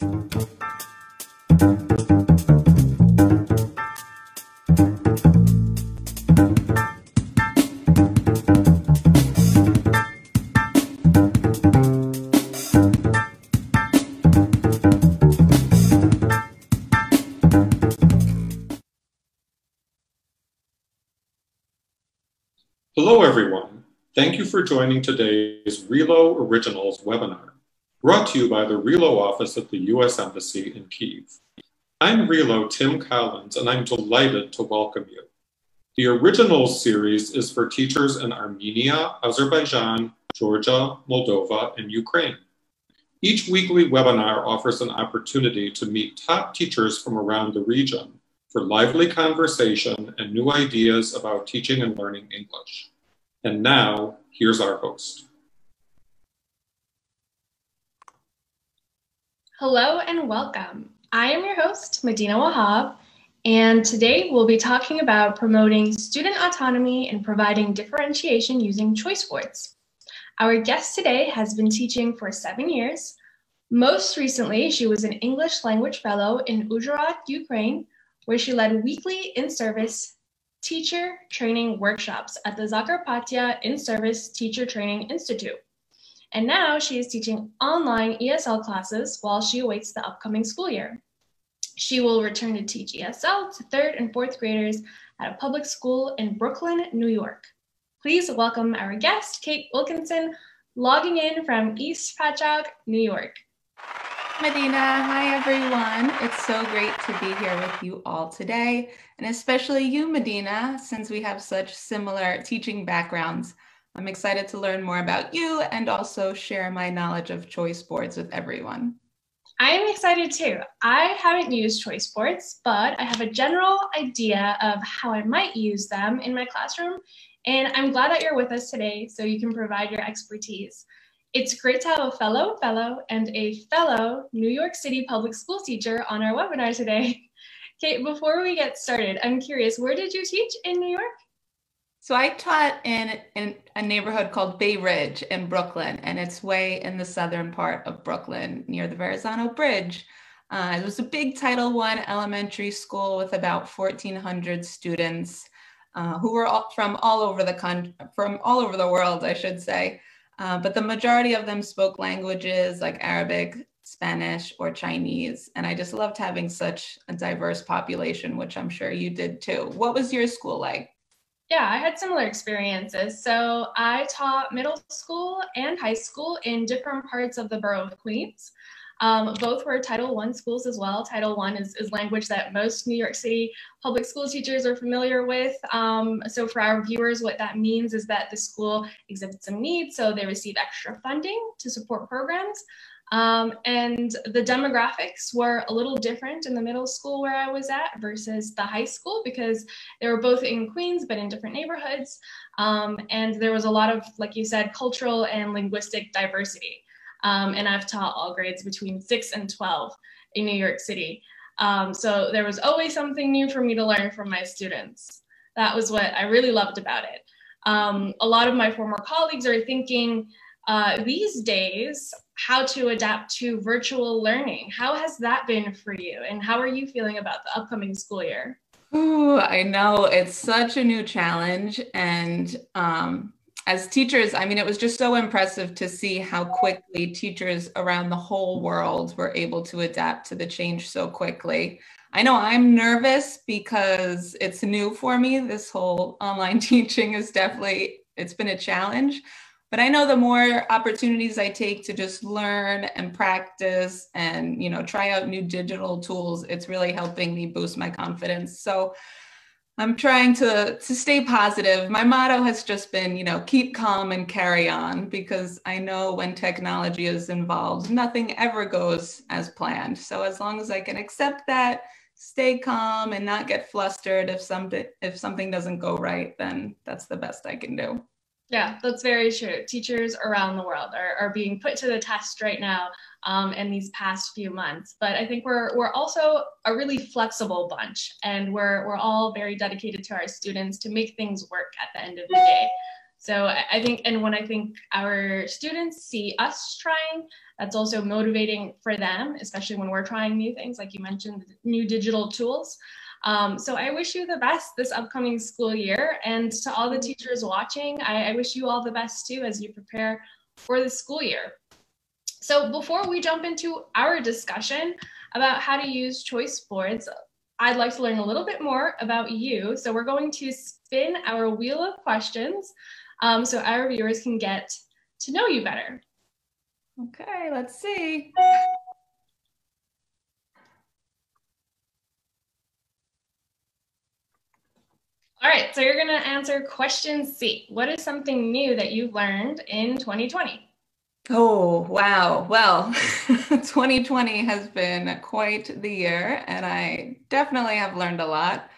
Hello, everyone. Thank you for joining today's RELO Originals webinar, brought to you by the RELO office at the U.S. Embassy in Kyiv. I'm RELO Tim Collins, and I'm delighted to welcome you. The Originals series is for teachers in Armenia, Azerbaijan, Georgia, Moldova, and Ukraine. Each weekly webinar offers an opportunity to meet top teachers from around the region for lively conversation and new ideas about teaching and learning English. And now, here's our host. Hello and welcome. I am your host, Madina Wahab, and today we'll be talking about promoting student autonomy and providing differentiation using choice words. Our guest today has been teaching for 7 years. Most recently, she was an English language fellow in Uzhhorod, Ukraine, where she led weekly in-service teacher training workshops at the Zakarpattia In-Service Teacher Training Institute. And now she is teaching online ESL classes while she awaits the upcoming school year. She will return to teach ESL to 3rd and 4th graders at a public school in Brooklyn, New York. Please welcome our guest, Kate Wilkinson, logging in from East Patchogue, New York. Madina, hi everyone. It's so great to be here with you all today, and especially you, Madina, since we have such similar teaching backgrounds. I'm excited to learn more about you and also share my knowledge of choice boards with everyone. I am excited too. I haven't used choice boards, but I have a general idea of how I might use them in my classroom, and I'm glad that you're with us today so you can provide your expertise. It's great to have a fellow and a fellow New York City public school teacher on our webinar today. Kate, before we get started, I'm curious, where did you teach in New York? So I taught in a neighborhood called Bay Ridge in Brooklyn, and it's way in the southern part of Brooklyn near the Verrazano Bridge. It was a big Title I elementary school with about 1,400 students who were from all over the world, I should say. But the majority of them spoke languages like Arabic, Spanish, or Chinese. And I just loved having such a diverse population, which I'm sure you did too. What was your school like? Yeah, I had similar experiences. So I taught middle school and high school in different parts of the borough of Queens. Both were Title I schools as well. Title I is language that most New York City public school teachers are familiar with. So for our viewers, what that means is that the school exhibits some needs, so they receive extra funding to support programs. And the demographics were a little different in the middle school where I was at versus the high school because they were both in Queens, but in different neighborhoods. And there was a lot of, like you said, cultural and linguistic diversity. And I've taught all grades between 6 and 12 in New York City. So there was always something new for me to learn from my students. That was what I really loved about it. A lot of my former colleagues are thinking these days how to adapt to virtual learning. How has that been for you? And how are you feeling about the upcoming school year? Ooh, I know it's such a new challenge. And as teachers, I mean, it was just so impressive to see how quickly teachers around the whole world were able to adapt to the change so quickly. I know I'm nervous because it's new for me. This whole online teaching is it's been a challenge. But I know the more opportunities I take to just learn and practice and, try out new digital tools, it's really helping me boost my confidence. So I'm trying to stay positive. My motto has just been, keep calm and carry on, because I know when technology is involved, nothing ever goes as planned. So as long as I can accept that, stay calm and not get flustered if something doesn't go right, then that's the best I can do. Yeah, that's very true. Teachers around the world are being put to the test right now in these past few months. But I think we're also a really flexible bunch, and we're all very dedicated to our students to make things work at the end of the day. So I think, and when I think our students see us trying, that's also motivating for them, especially when we're trying new things, like you mentioned, new digital tools. So I wish you the best this upcoming school year. And to all the teachers watching, I wish you all the best too as you prepare for the school year. So before we jump into our discussion about how to use choice boards, I'd like to learn a little bit more about you. So we're going to spin our wheel of questions so our viewers can get to know you better. Okay, let's see. All right, so you're gonna answer question C. What is something new that you've learned in 2020? Oh, wow. Well, 2020 has been quite the year, and I definitely have learned a lot.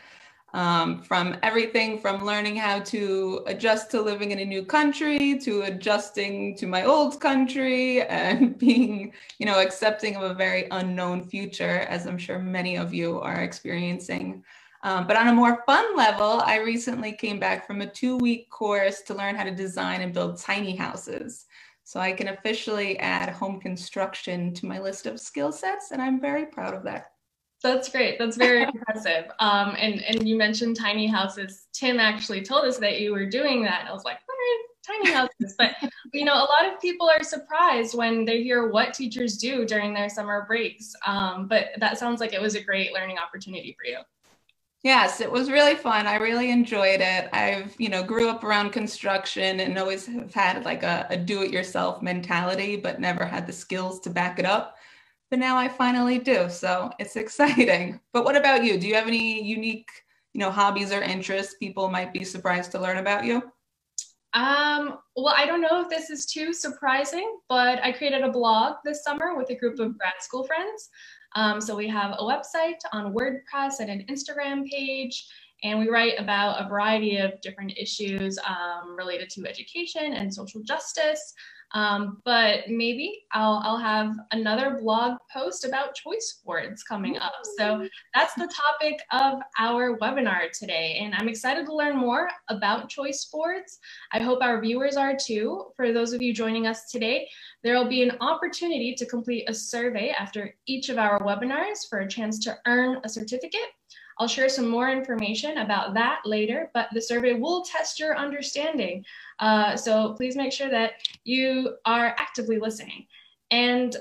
From everything from learning how to adjust to living in a new country, to adjusting to my old country, and being, accepting of a very unknown future, as I'm sure many of you are experiencing. But on a more fun level, I recently came back from a 2-week course to learn how to design and build tiny houses. So I can officially add home construction to my list of skill sets, and I'm very proud of that. That's great. That's very impressive. And you mentioned tiny houses. Tim actually told us that you were doing that. And I was like, what are tiny houses? But, a lot of people are surprised when they hear what teachers do during their summer breaks. But that sounds like it was a great learning opportunity for you. Yes, it was really fun. I really enjoyed it. I've, grew up around construction and always have had like a do-it-yourself mentality, but never had the skills to back it up. But now I finally do, so it's exciting. But what about you? Do you have any unique, hobbies or interests people might be surprised to learn about you? Well, I don't know if this is too surprising, but I created a blog this summer with a group of grad school friends. So we have a website on WordPress and an Instagram page, and we write about a variety of different issues related to education and social justice. But maybe I'll have another blog post about choice boards coming up. So that's the topic of our webinar today. And I'm excited to learn more about choice boards. I hope our viewers are too. For those of you joining us today, there will be an opportunity to complete a survey after each of our webinars for a chance to earn a certificate. I'll share some more information about that later, but the survey will test your understanding. So please make sure that you are actively listening. And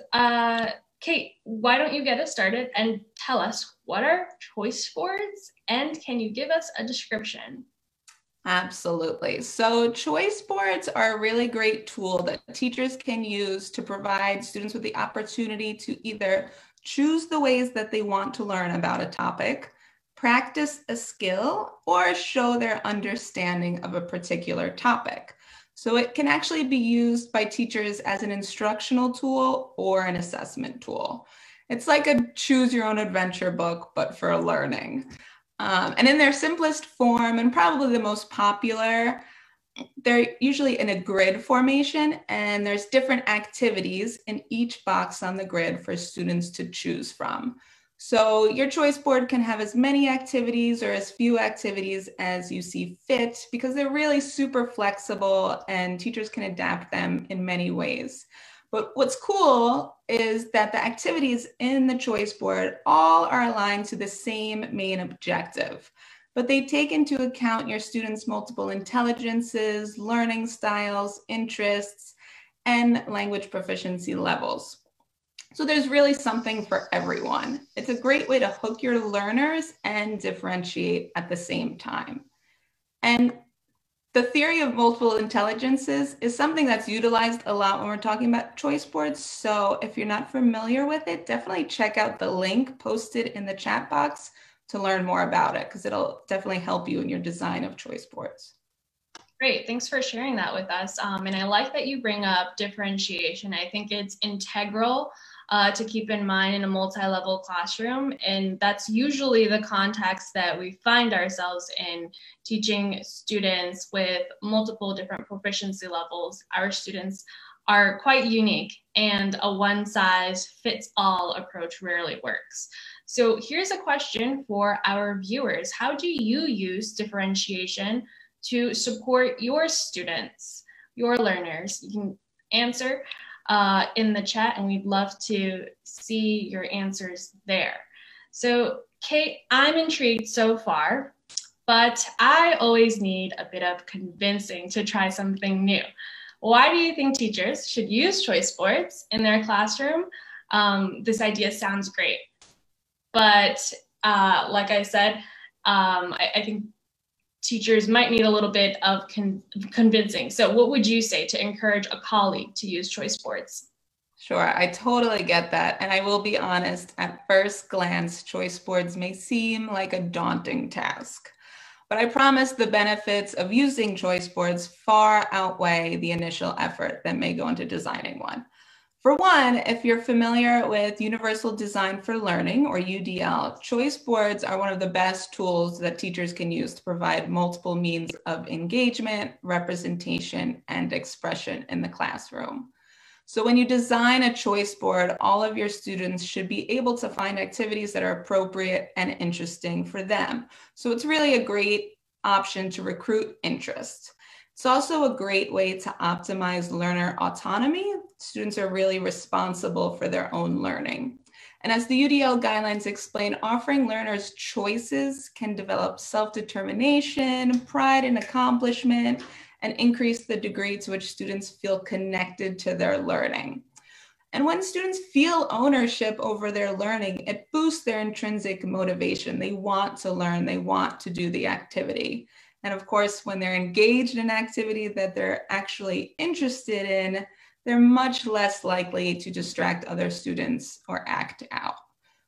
Kate, why don't you get us started and tell us what are choice boards, and can you give us a description? Absolutely. So choice boards are a really great tool that teachers can use to provide students with the opportunity to either choose the ways that they want to learn about a topic, practice a skill, or show their understanding of a particular topic. So it can actually be used by teachers as an instructional tool or an assessment tool. It's like a choose your own adventure book, but for learning. And in their simplest form, and probably the most popular, they're usually in a grid formation, and there's different activities in each box on the grid for students to choose from. So your choice board can have as many activities or as few activities as you see fit, because they're really super flexible and teachers can adapt them in many ways. But what's cool is that the activities in the choice board all are aligned to the same main objective, but they take into account your students' multiple intelligences, learning styles, interests, and language proficiency levels. So there's really something for everyone. It's a great way to hook your learners and differentiate at the same time. And the theory of multiple intelligences is something that's utilized a lot when we're talking about choice boards. So if you're not familiar with it, definitely check out the link posted in the chat box to learn more about it, because it'll definitely help you in your design of choice boards. Great, thanks for sharing that with us. And I like that you bring up differentiation. I think it's integral to keep in mind in a multi-level classroom. And that's usually the context that we find ourselves in, teaching students with multiple different proficiency levels. Our students are quite unique, and a one-size-fits-all approach rarely works. So here's a question for our viewers. How do you use differentiation to support your students, your learners? You can answer in the chat, and we'd love to see your answers there. So Kate, I'm intrigued so far, but I always need a bit of convincing to try something new. Why do you think teachers should use choice boards in their classroom? This idea sounds great, but like I said, I think teachers might need a little bit of convincing. So what would you say to encourage a colleague to use choice boards? Sure, I totally get that. And I will be honest, at first glance, choice boards may seem like a daunting task. But I promise the benefits of using choice boards far outweigh the initial effort that may go into designing one. For one, if you're familiar with Universal Design for Learning, or UDL, choice boards are one of the best tools that teachers can use to provide multiple means of engagement, representation, and expression in the classroom. So when you design a choice board, all of your students should be able to find activities that are appropriate and interesting for them. So it's really a great option to recruit interest. It's also a great way to optimize learner autonomy. Students are really responsible for their own learning. And as the UDL guidelines explain, offering learners choices can develop self-determination, pride in accomplishment, and increase the degree to which students feel connected to their learning. And when students feel ownership over their learning, it boosts their intrinsic motivation. They want to learn, they want to do the activity. And of course, when they're engaged in an activity that they're actually interested in, they're much less likely to distract other students or act out.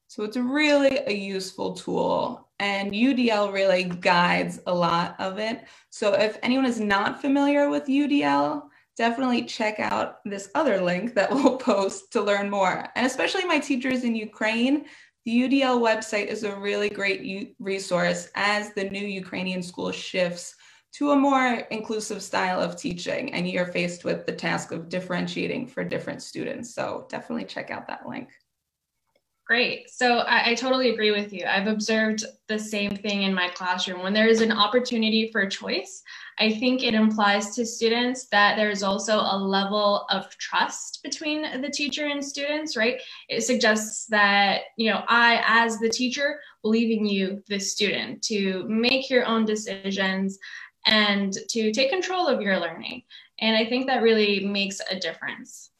So it's really a useful tool, and UDL really guides a lot of it. So if anyone is not familiar with UDL, definitely check out this other link that we'll post to learn more. And especially my teachers in Ukraine, the UDL website is a really great resource as the new Ukrainian school shifts to a more inclusive style of teaching, and you're faced with the task of differentiating for different students. So definitely check out that link. Great. So I totally agree with you. I've observed the same thing in my classroom. When there is an opportunity for choice, I think it implies to students that there's also a level of trust between the teacher and students, right? It suggests that, I, as the teacher, believe in you, the student, to make your own decisions and to take control of your learning. And I think that really makes a difference.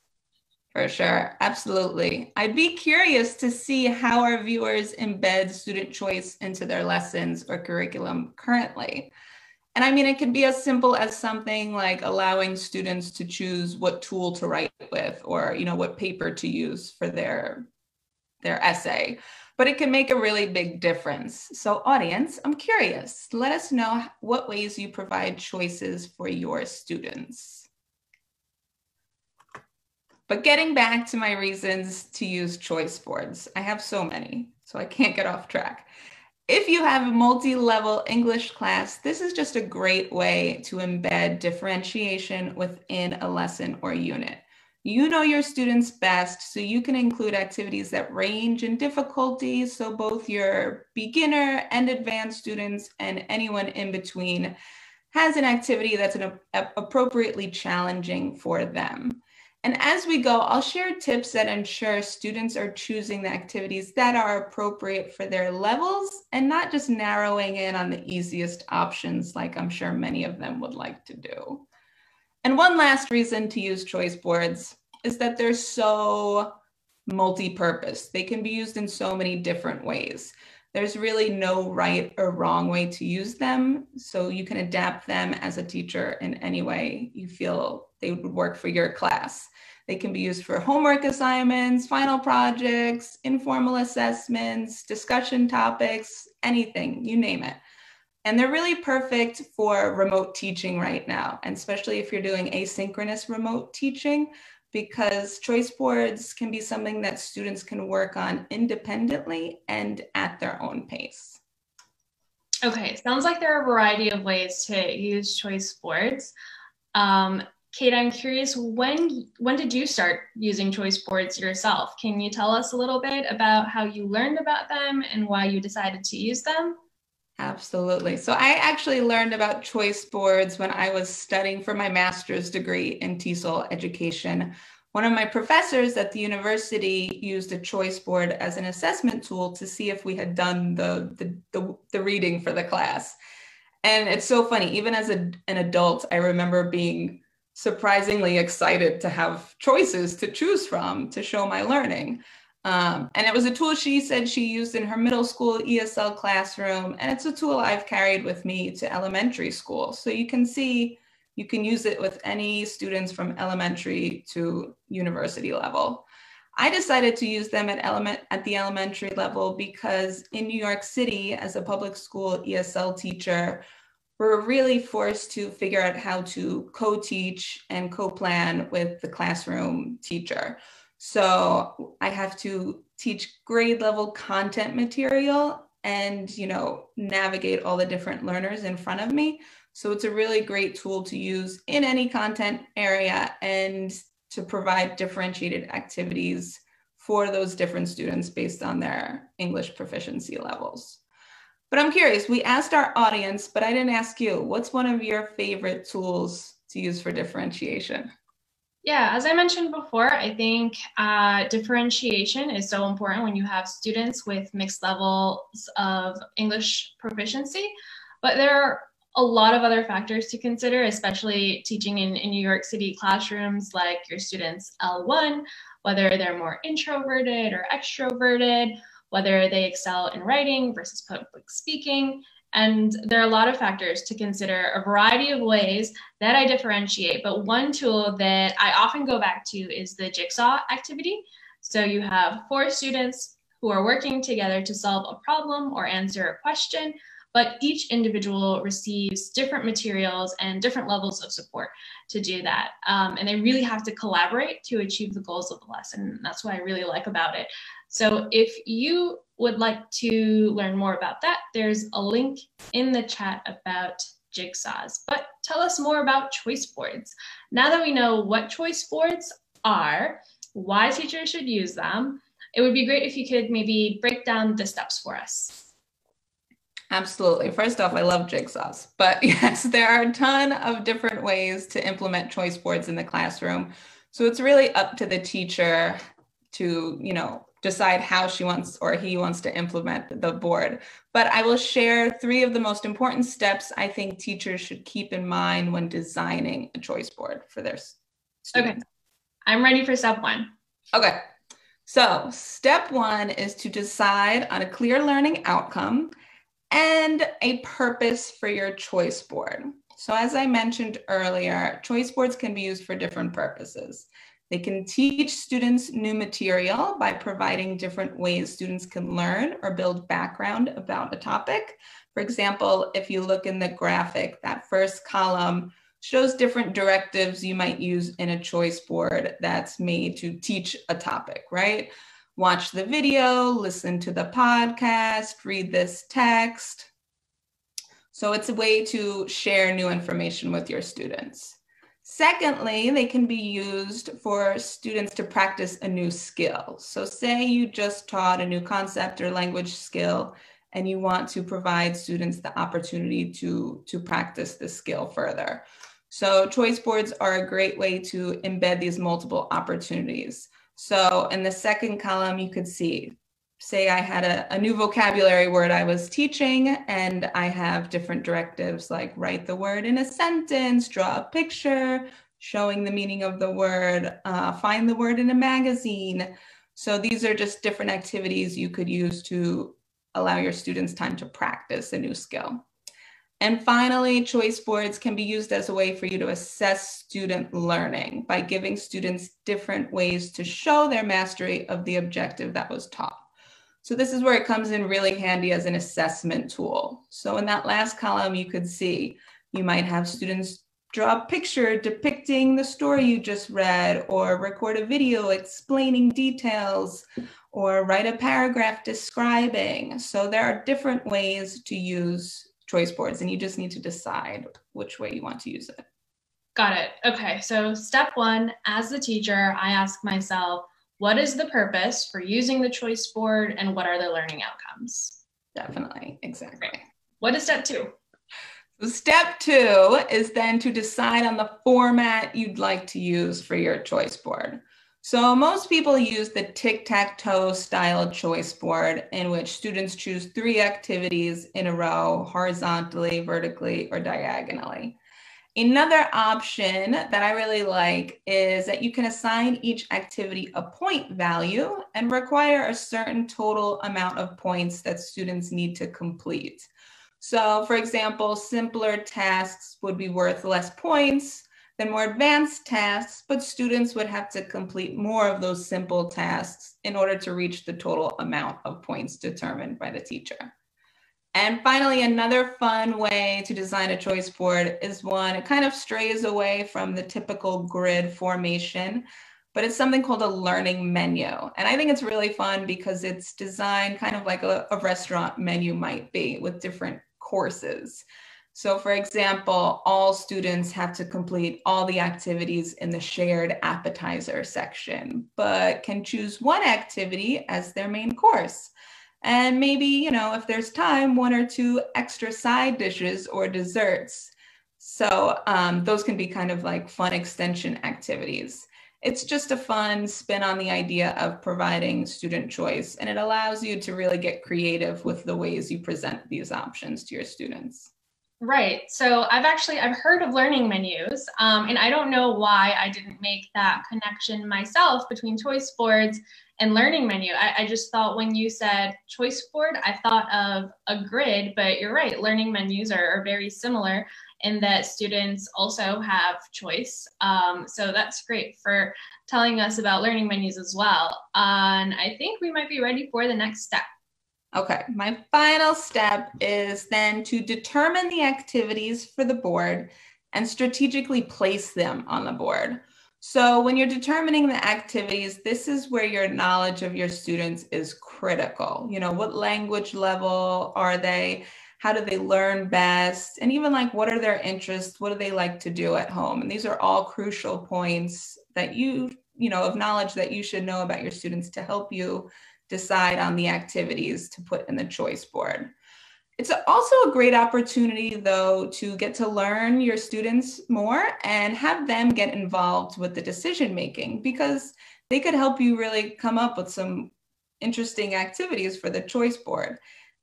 For sure, absolutely. I'd be curious to see how our viewers embed student choice into their lessons or curriculum currently. And I mean, it could be as simple as something like allowing students to choose what tool to write with, or what paper to use for their essay. But it can make a really big difference. So audience, I'm curious, let us know what ways you provide choices for your students. But getting back to my reasons to use choice boards, I have so many, so I can't get off track. If you have a multi-level English class, this is just a great way to embed differentiation within a lesson or unit. You know your students best, so you can include activities that range in difficulty, so both your beginner and advanced students and anyone in between has an activity that's appropriately challenging for them. And as we go, I'll share tips that ensure students are choosing the activities that are appropriate for their levels and not just narrowing in on the easiest options like I'm sure many of them would like to do. And one last reason to use choice boards is that they're so multi-purpose. They can be used in so many different ways. There's really no right or wrong way to use them, so you can adapt them as a teacher in any way you feel they would work for your class. They can be used for homework assignments, final projects, informal assessments, discussion topics, anything, you name it. And they're really perfect for remote teaching right now, and especially if you're doing asynchronous remote teaching, because choice boards can be something that students can work on independently and at their own pace. Okay, sounds like there are a variety of ways to use choice boards. Kate, I'm curious, when did you start using choice boards yourself? Can you tell us a little bit about how you learned about them and why you decided to use them? Absolutely. So I actually learned about choice boards when I was studying for my master's degree in TESOL education. One of my professors at the university used a choice board as an assessment tool to see if we had done the reading for the class. And it's so funny, even as an adult, I remember being surprisingly excited to have choices to choose from to show my learning. And it was a tool she said she used in her middle school ESL classroom. And it's a tool I've carried with me to elementary school. So you can see, you can use it with any students from elementary to university level. I decided to use them at the elementary level because in New York City, as a public school ESL teacher, we're really forced to figure out how to co-teach and co-plan with the classroom teacher. So I have to teach grade level content material and, navigate all the different learners in front of me. So it's a really great tool to use in any content area and to provide differentiated activities for those different students based on their English proficiency levels. But I'm curious, we asked our audience, but I didn't ask you, what's one of your favorite tools to use for differentiation? Yeah, as I mentioned before, I think differentiation is so important when you have students with mixed levels of English proficiency, but there are a lot of other factors to consider, especially teaching in New York City classrooms, like your students L1, whether they're more introverted or extroverted, whether they excel in writing versus public speaking. And there are a lot of factors to consider, a variety of ways that I differentiate. But one tool that I often go back to is the jigsaw activity. So you have 4 students who are working together to solve a problem or answer a question, but each individual receives different materials and different levels of support to do that. And they really have to collaborate to achieve the goals of the lesson. That's what I really like about it. So if you would like to learn more about that, there's a link in the chat about jigsaws. But tell us more about choice boards. Now that we know what choice boards are, why teachers should use them, it would be great if you could maybe break down the steps for us. Absolutely. First off, I love jigsaws, but yes, there are a ton of different ways to implement choice boards in the classroom. So it's really up to the teacher to, decide how she wants or he wants to implement the board. But I will share 3 of the most important steps I think teachers should keep in mind when designing a choice board for their students. Okay, I'm ready for step 1. Okay, so step 1 is to decide on a clear learning outcome and a purpose for your choice board. So as I mentioned earlier, choice boards can be used for different purposes. They can teach students new material by providing different ways students can learn or build background about a topic. For example, if you look in the graphic, that first column shows different directives you might use in a choice board that's made to teach a topic, right? Watch the video, listen to the podcast, read this text. So it's a way to share new information with your students. Secondly, they can be used for students to practice a new skill. So say you just taught a new concept or language skill and you want to provide students the opportunity to practice the skill further. So choice boards are a great way to embed these multiple opportunities. So in the second column, you could see, say I had a new vocabulary word I was teaching and I have different directives like write the word in a sentence, draw a picture, showing the meaning of the word, find the word in a magazine. So these are just different activities you could use to allow your students time to practice a new skill. And finally, choice boards can be used as a way for you to assess student learning by giving students different ways to show their mastery of the objective that was taught. So this is where it comes in really handy as an assessment tool. So in that last column, you could see you might have students draw a picture depicting the story you just read, or record a video explaining details, or write a paragraph describing. So there are different ways to use choice boards, and you just need to decide which way you want to use it. Got it. Okay, so step 1, as the teacher, I ask myself, what is the purpose for using the choice board and what are the learning outcomes? Definitely, exactly. What is step 2? So step 2 is then to decide on the format you'd like to use for your choice board. So most people use the tic-tac-toe style choice board, in which students choose 3 activities in a row, horizontally, vertically, or diagonally. Another option that I really like is that you can assign each activity a point value and require a certain total amount of points that students need to complete. So for example, simpler tasks would be worth less points than more advanced tasks, but students would have to complete more of those simple tasks in order to reach the total amount of points determined by the teacher. And finally, another fun way to design a choice board is one, it kind of strays away from the typical grid formation, but it's something called a learning menu. And I think it's really fun because it's designed kind of like a restaurant menu might be, with different courses. So for example, all students have to complete all the activities in the shared appetizer section, but can choose one activity as their main course. And maybe, you know, if there's time, 1 or 2 extra side dishes or desserts. So those can be kind of like fun extension activities. It's just a fun spin on the idea of providing student choice, and it allows you to really get creative with the ways you present these options to your students. Right. So I've heard of learning menus, and I don't know why I didn't make that connection myself between choice boards and learning menu. I just thought when you said choice board, I thought of a grid, but you're right. Learning menus are very similar in that students also have choice. So that's great for telling us about learning menus as well. And I think we might be ready for the next step. Okay, my final step is then to determine the activities for the board and strategically place them on the board. So when you're determining the activities, this is where your knowledge of your students is critical. You know, what language level are they? How do they learn best? And even like, what are their interests? What do they like to do at home? And these are all crucial points that you know, of knowledge that you should know about your students to help you decide on the activities to put in the choice board. It's also a great opportunity, though, to get to learn your students more and have them get involved with the decision making, because they could help you really come up with some interesting activities for the choice board.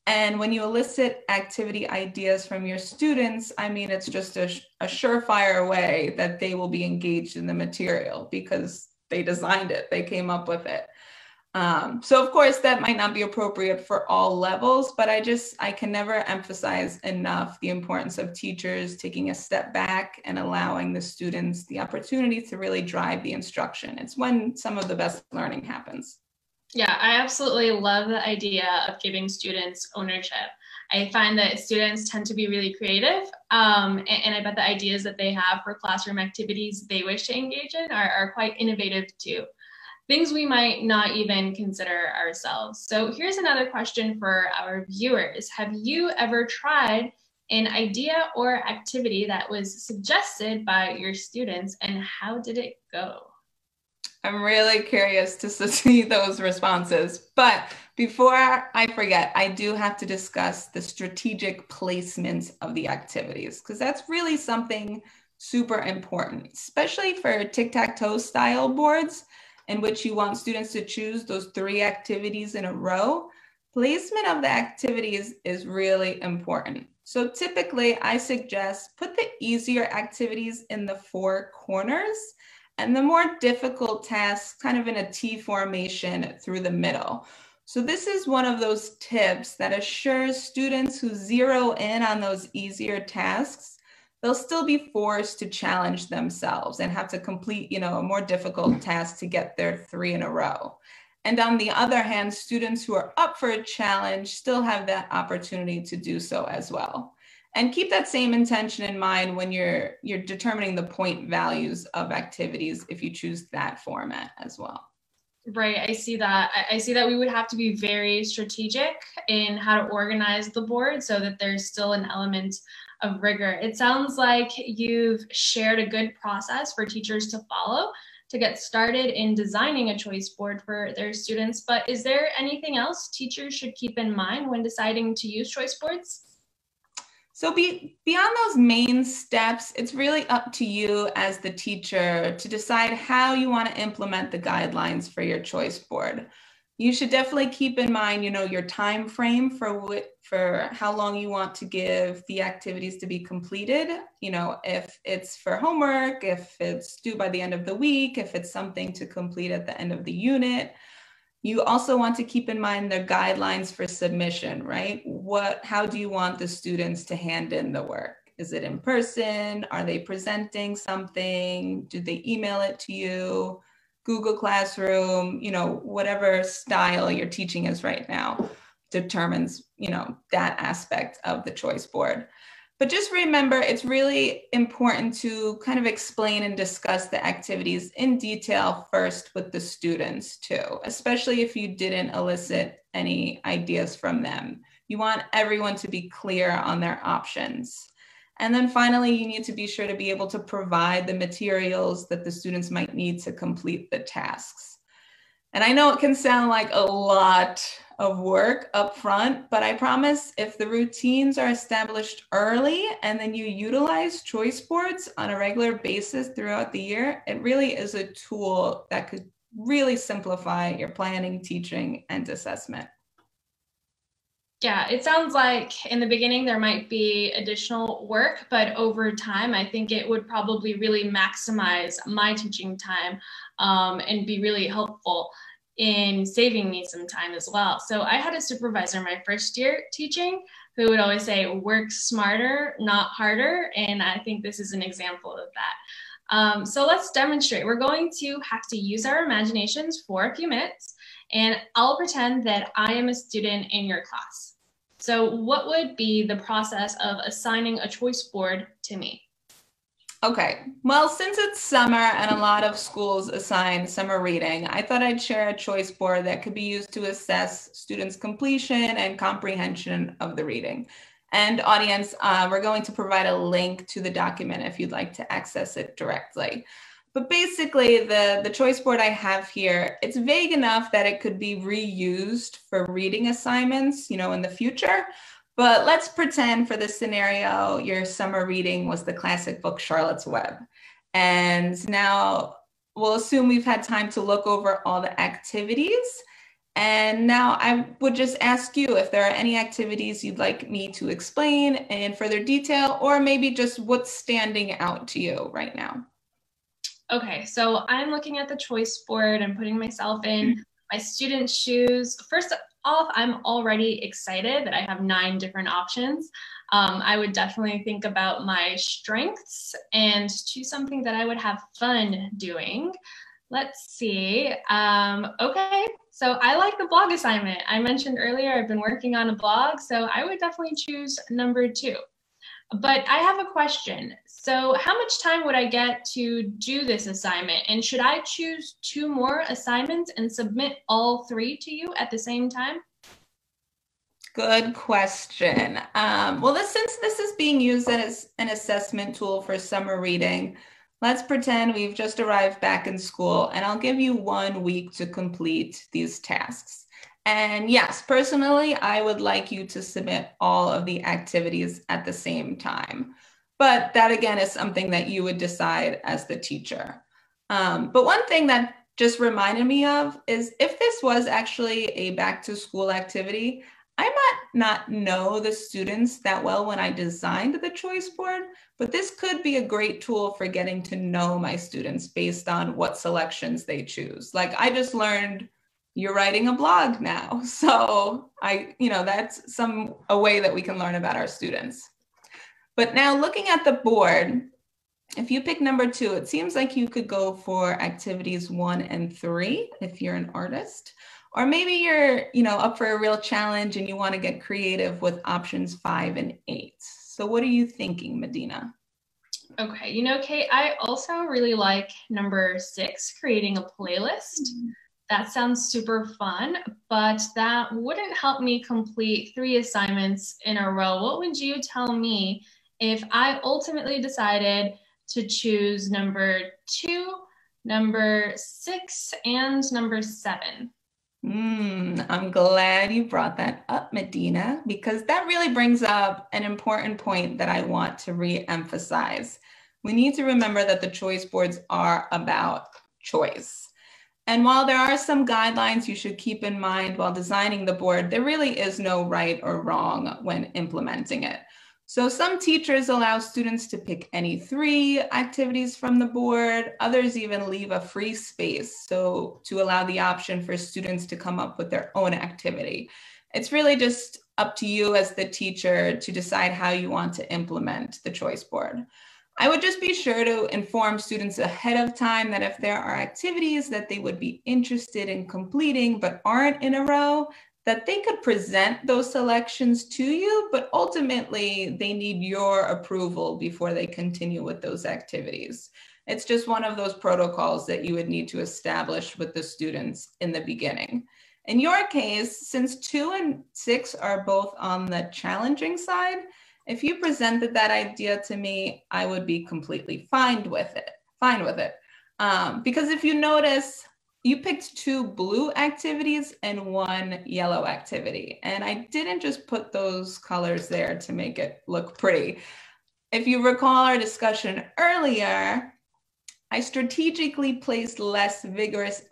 And when you elicit activity ideas from your students, I mean, it's just a surefire way that they will be engaged in the material because they designed it, they came up with it. So of course that might not be appropriate for all levels, but I can never emphasize enough the importance of teachers taking a step back and allowing the students the opportunity to really drive the instruction. It's when some of the best learning happens. Yeah, I absolutely love the idea of giving students ownership. I find that students tend to be really creative, and I bet the ideas that they have for classroom activities they wish to engage in are quite innovative too. Things we might not even consider ourselves. So here's another question for our viewers. Have you ever tried an idea or activity that was suggested by your students, and how did it go? I'm really curious to see those responses. But before I forget, I do have to discuss the strategic placements of the activities, because that's really something super important, especially for tic-tac-toe style boards in which you want students to choose those 3 activities in a row. Placement of the activities is really important. So typically I suggest put the easier activities in the 4 corners and the more difficult tasks kind of in a T formation through the middle. So this is one of those tips that assures students who zero in on those easier tasks, they'll still be forced to challenge themselves and have to complete, you know, a more difficult task to get their 3 in a row. And on the other hand, students who are up for a challenge still have that opportunity to do so as well. And keep that same intention in mind when you're determining the point values of activities if you choose that format as well. Right, I see that. I see that we would have to be very strategic in how to organize the board so that there's still an element of rigor. It sounds like you've shared a good process for teachers to follow to get started in designing a choice board for their students. But is there anything else teachers should keep in mind when deciding to use choice boards? So beyond those main steps, it's really up to you as the teacher to decide how you want to implement the guidelines for your choice board. You should definitely keep in mind, your time frame for how long you want to give the activities to be completed. If it's for homework, if it's due by the end of the week, if it's something to complete at the end of the unit. You also want to keep in mind the guidelines for submission, right? How do you want the students to hand in the work? Is it in person? Are they presenting something? Do they email it to you? Google Classroom, whatever style your teaching is right now determines, that aspect of the choice board. But just remember, it's really important to kind of explain and discuss the activities in detail first with the students too, especially if you didn't elicit any ideas from them. You want everyone to be clear on their options. And then finally, you need to be sure to be able to provide the materials that the students might need to complete the tasks. And I know it can sound like a lot of work up front, but I promise if the routines are established early and then you utilize choice boards on a regular basis throughout the year, it really is a tool that could really simplify your planning, teaching, and assessment. Yeah, it sounds like in the beginning there might be additional work, but over time, I think it would probably really maximize my teaching time and be really helpful in saving me some time as well. So I had a supervisor my first year teaching who would always say, work smarter, not harder. And I think this is an example of that. So let's demonstrate. We're going to have to use our imaginations for a few minutes, and I'll pretend that I am a student in your class. So what would be the process of assigning a choice board to me? Okay, well, since it's summer and a lot of schools assign summer reading, I thought I'd share a choice board that could be used to assess students' completion and comprehension of the reading. And audience, we're going to provide a link to the document if you'd like to access it directly. But basically, the choice board I have here, it's vague enough that it could be reused for reading assignments, in the future. But let's pretend for this scenario, your summer reading was the classic book, Charlotte's Web. And now we'll assume we've had time to look over all the activities. And now I would just ask you if there are any activities you'd like me to explain in further detail, or maybe just what's standing out to you right now. Okay, so I'm looking at the choice board and putting myself in my student's shoes. First off, I'm already excited that I have 9 different options. I would definitely think about my strengths and choose something that I would have fun doing. Let's see. Okay, so I like the blog assignment. I mentioned earlier I've been working on a blog, so I would definitely choose number 2. But I have a question. So how much time would I get to do this assignment? And should I choose 2 more assignments and submit all 3 to you at the same time? Good question. Since this is being used as an assessment tool for summer reading, let's pretend we've just arrived back in school, and I'll give you 1 week to complete these tasks. And yes, personally, I would like you to submit all of the activities at the same time. But that, again, is something that you would decide as the teacher. But one thing that just reminded me of is if this was actually a back to school activity, I might not know the students that well when I designed the choice board, but this could be a great tool for getting to know my students based on what selections they choose. Like I just learned you're writing a blog now. So that's a way that we can learn about our students. But now looking at the board, if you pick number 2, it seems like you could go for activities 1 and 3 if you're an artist. Or maybe you're, up for a real challenge and you want to get creative with options 5 and 8. So what are you thinking, Madina? Okay, Kate, I also really like number 6, creating a playlist. That sounds super fun, but that wouldn't help me complete 3 assignments in a row. What would you tell me if I ultimately decided to choose number 2, number 6, and number 7? I'm glad you brought that up, Madina, because that really brings up an important point that I want to re-emphasize. We need to remember that the choice boards are about choice. And while there are some guidelines you should keep in mind while designing the board, there really is no right or wrong when implementing it. So some teachers allow students to pick any 3 activities from the board. Others even leave a free space so to allow the option for students to come up with their own activity. It's really just up to you as the teacher to decide how you want to implement the choice board. I would just be sure to inform students ahead of time that if there are activities that they would be interested in completing but aren't in a row, that they could present those selections to you, but ultimately they need your approval before they continue with those activities. It's just one of those protocols that you would need to establish with the students in the beginning. In your case, since 2 and 6 are both on the challenging side, if you presented that idea to me, I would be completely fine with it. Because if you notice, you picked 2 blue activities and 1 yellow activity. And I didn't just put those colors there to make it look pretty. If you recall our discussion earlier, I strategically placed less rigorous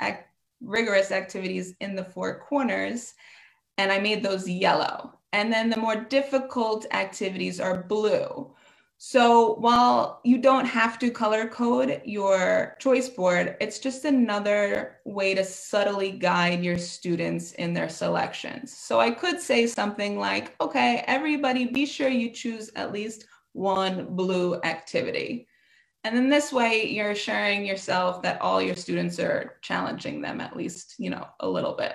activities in the 4 corners, and I made those yellow. And then the more difficult activities are blue. So while you don't have to color code your choice board, it's just another way to subtly guide your students in their selections. So I could say something like, okay, everybody be sure you choose at least 1 blue activity. And then this way you're assuring yourself that all your students are challenging them at least, a little bit.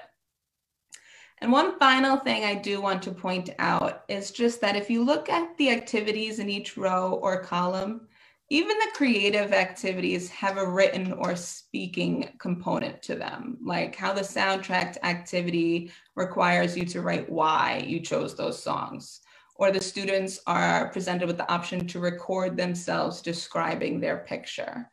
And one final thing I do want to point out is just that if you look at the activities in each row or column, even the creative activities have a written or speaking component to them, like how the soundtrack activity requires you to write why you chose those songs, or the students are presented with the option to record themselves describing their picture.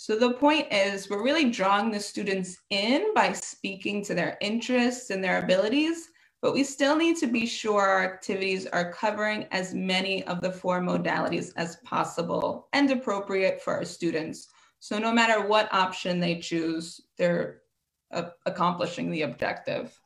So the point is, we're really drawing the students in by speaking to their interests and their abilities, but we still need to be sure our activities are covering as many of the 4 modalities as possible and appropriate for our students. So no matter what option they choose, they're accomplishing the objective.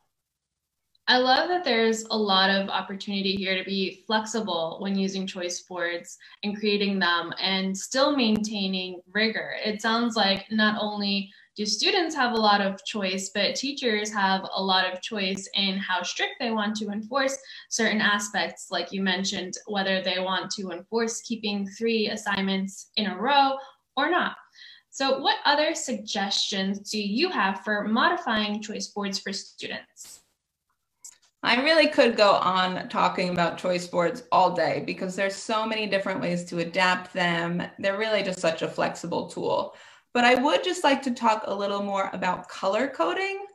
I love that there's a lot of opportunity here to be flexible when using choice boards and creating them and still maintaining rigor. It sounds like not only do students have a lot of choice, but teachers have a lot of choice in how strict they want to enforce certain aspects, like you mentioned, whether they want to enforce keeping 3 assignments in a row or not. So what other suggestions do you have for modifying choice boards for students? I really could go on talking about choice boards all day because there's so many different ways to adapt them. They're really just such a flexible tool. But I would just like to talk a little more about color coding.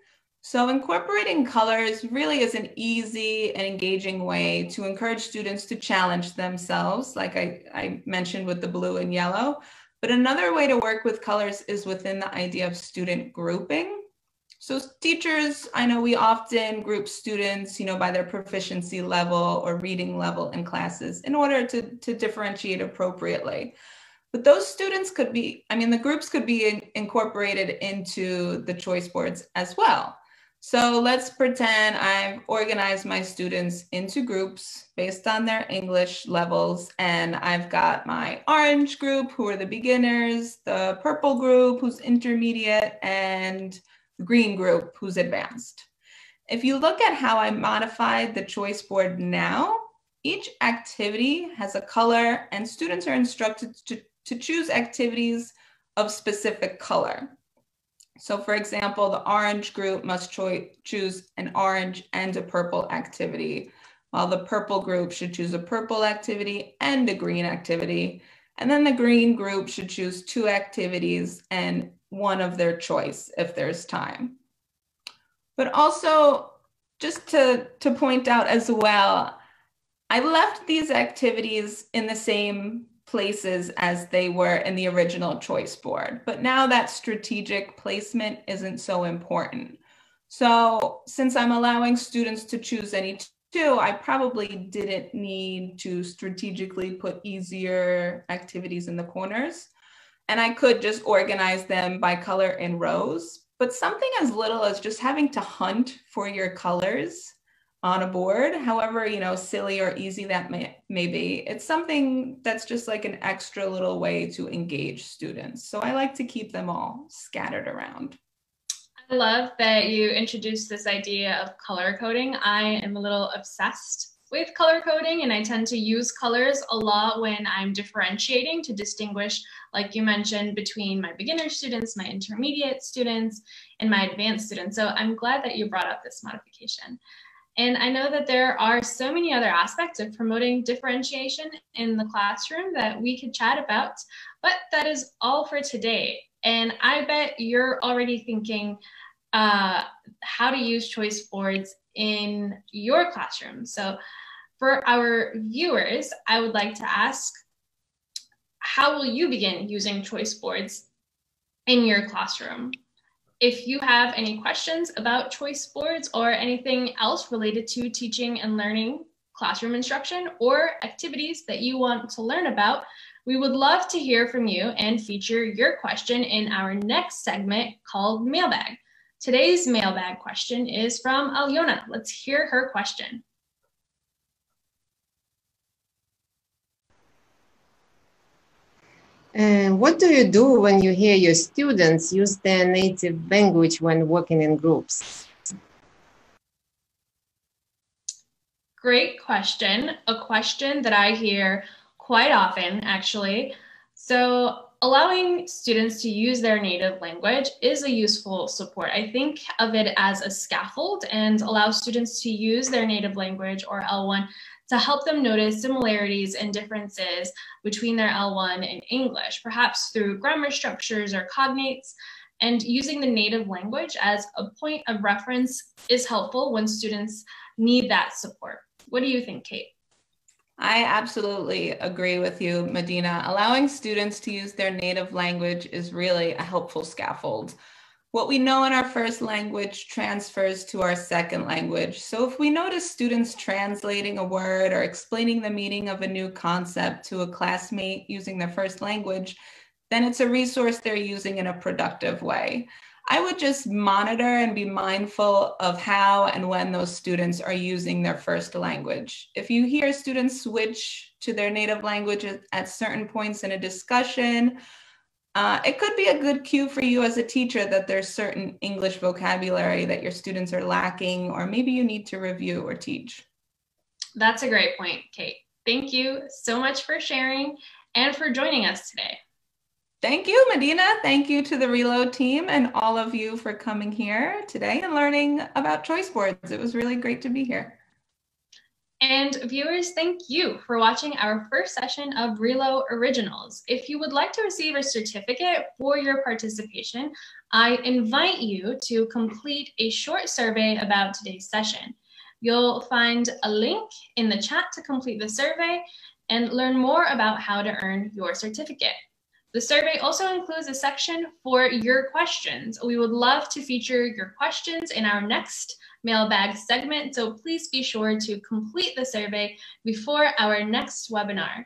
So incorporating colors really is an easy and engaging way to encourage students to challenge themselves, like I mentioned with the blue and yellow. But another way to work with colors is within the idea of student grouping. So teachers, I know we often group students, by their proficiency level or reading level in classes in order to differentiate appropriately. But those students could be, the groups could be incorporated into the choice boards as well. So let's pretend I've organized my students into groups based on their English levels. And I've got my orange group, who are the beginners, the purple group, who's intermediate, and the green group, who's advanced. If you look at how I modified the choice board now, each activity has a color and students are instructed to choose activities of specific color. So for example, the orange group must choose an orange and a purple activity, while the purple group should choose a purple activity and a green activity. And then the green group should choose 2 activities and one of their choice if there's time. But also, just to point out as well, I left these activities in the same places as they were in the original choice board, but now that strategic placement isn't so important. So since I'm allowing students to choose any two, I probably didn't need to strategically put easier activities in the corners. And I could just organize them by color in rows. But something as little as just having to hunt for your colors on a board, however, silly or easy that may be, it's something that's just like an extra little way to engage students. So I like to keep them all scattered around. I love that you introduced this idea of color coding. I am a little obsessed with color coding, and I tend to use colors a lot when I'm differentiating to distinguish, like you mentioned, between my beginner students, my intermediate students, and my advanced students. So I'm glad that you brought up this modification. And I know that there are so many other aspects of promoting differentiation in the classroom that we could chat about, but that is all for today. And I bet you're already thinking how to use choice boards in your classroom. So for our viewers, I would like to ask, how will you begin using choice boards in your classroom? If you have any questions about choice boards or anything else related to teaching and learning, classroom instruction, or activities that you want to learn about, we would love to hear from you and feature your question in our next segment called Mailbag. Today's mailbag question is from Alyona. Let's hear her question. What do you do when you hear your students use their native language when working in groups? Great question. A question that I hear quite often, actually. So allowing students to use their native language is a useful support. I think of it as a scaffold and allow students to use their native language, or L1, to help them notice similarities and differences between their L1 and English, perhaps through grammar structures or cognates. And using the native language as a point of reference is helpful when students need that support. What do you think, Kate? I absolutely agree with you, Madina. Allowing students to use their native language is really a helpful scaffold. What we know in our first language transfers to our second language. So if we notice students translating a word or explaining the meaning of a new concept to a classmate using their first language, then it's a resource they're using in a productive way. I would just monitor and be mindful of how and when those students are using their first language. If you hear students switch to their native language at certain points in a discussion, it could be a good cue for you as a teacher that there's certain English vocabulary that your students are lacking, or maybe you need to review or teach. That's a great point, Kate. Thank you so much for sharing and for joining us today. Thank you, Madina. Thank you to the RELO team and all of you for coming here today and learning about choice boards. It was really great to be here. And viewers, thank you for watching our first session of RELO Originals. If you would like to receive a certificate for your participation, I invite you to complete a short survey about today's session. You'll find a link in the chat to complete the survey and learn more about how to earn your certificate. The survey also includes a section for your questions. We would love to feature your questions in our next mailbag segment, so please be sure to complete the survey before our next webinar.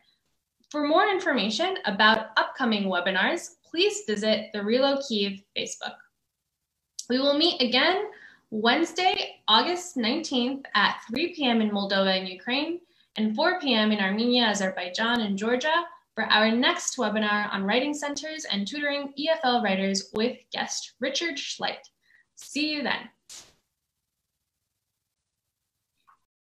For more information about upcoming webinars, please visit the RELO Kyiv Facebook. We will meet again Wednesday, August 19th at 3 p.m. in Moldova and Ukraine, and 4 p.m. in Armenia, Azerbaijan, and Georgia, for our next webinar on writing centers and tutoring EFL writers with guest Richard Schleit. See you then.